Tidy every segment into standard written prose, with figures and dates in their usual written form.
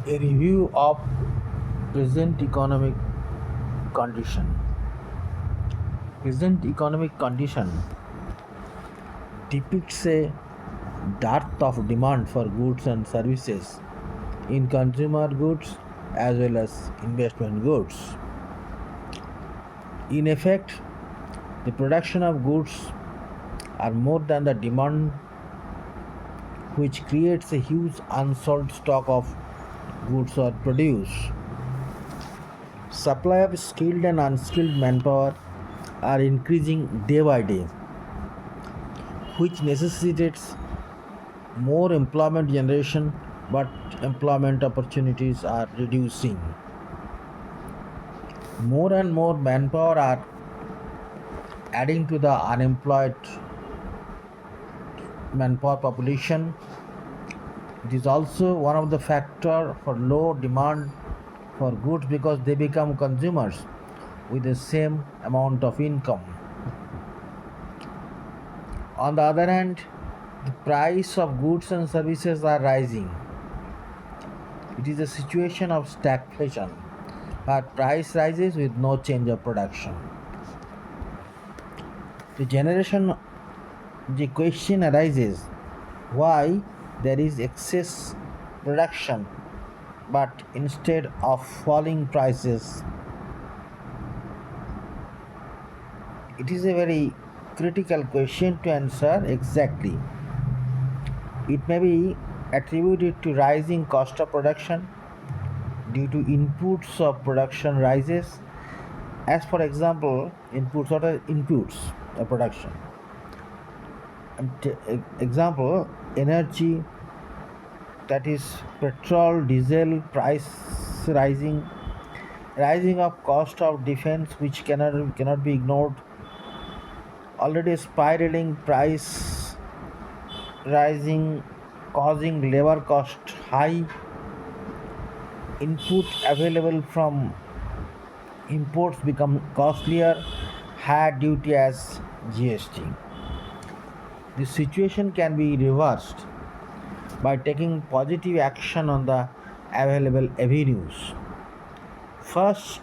A review of present economic condition. Present economic condition depicts a dearth of demand for goods and services in consumer goods as well as investment goods. In effect, the production of goods are more than the demand, which creates a huge unsold stock of goods or produce. Supply of skilled and unskilled manpower are increasing day by day, which necessitates more employment generation, but employment opportunities are reducing. More and more manpower are adding to the unemployed manpower population. It is also one of the factor for low demand for goods because they become consumers with the same amount of income. On the other hand, the price of goods and services are rising. It is a situation of stagflation, where price rises with no change of production. The generation, the question arises why there is excess production but instead of falling prices. It is a very critical question to answer exactly. It may be attributed to rising cost of production due to inputs of production rises, as for example inputs. What are inputs of production? Example, energy, that is petrol, diesel price rising, rising of cost of defense which cannot be ignored, already spiraling price rising causing labor cost high, input available from imports become costlier, higher duty as GST. This situation can be reversed by taking positive action on the available avenues. First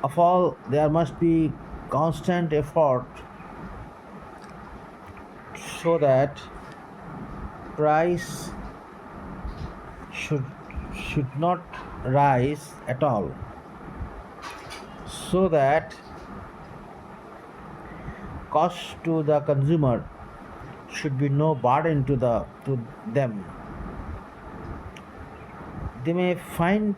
of all, there must be constant effort so that price should not rise at all, so that cost to the consumer should be no burden to them. They may find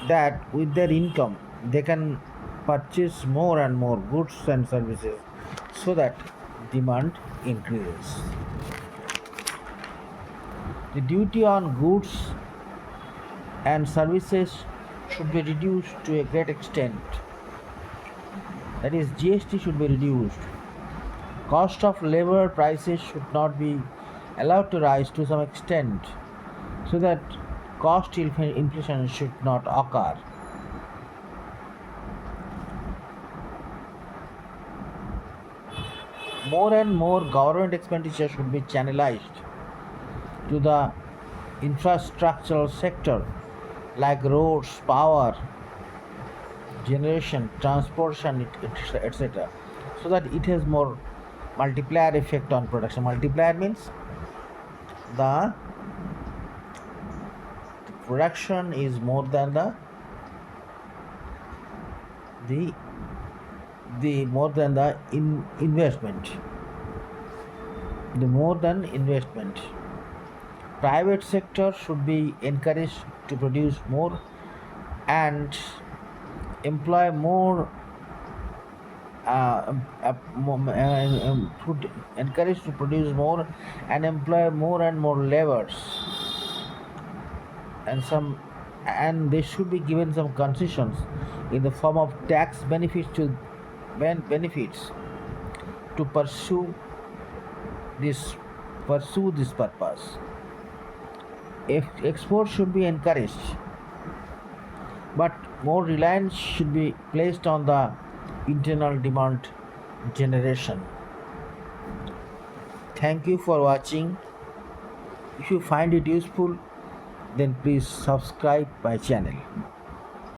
that with their income they can purchase more and more goods and services, so that demand increases. The duty on goods and services should be reduced to a great extent. That is, GST should be reduced. Cost of labor prices should not be allowed to rise to some extent, so that cost inflation should not occur. More and more government expenditure should be channelized to the infrastructural sector like roads, power generation, transportation, etc., so that it has more multiplier effect on production. Multiplier means the production is more than the more than the investment. The more than investment. Private sector should be encouraged to produce more and employ more. Encouraged to produce more and employ more and more laborers, and they should be given some concessions in the form of tax benefits to this pursue this purpose. If exports should be encouraged, but more reliance should be placed on the internal demand generation. Thank you for watching. If you find it useful, then please subscribe my channel.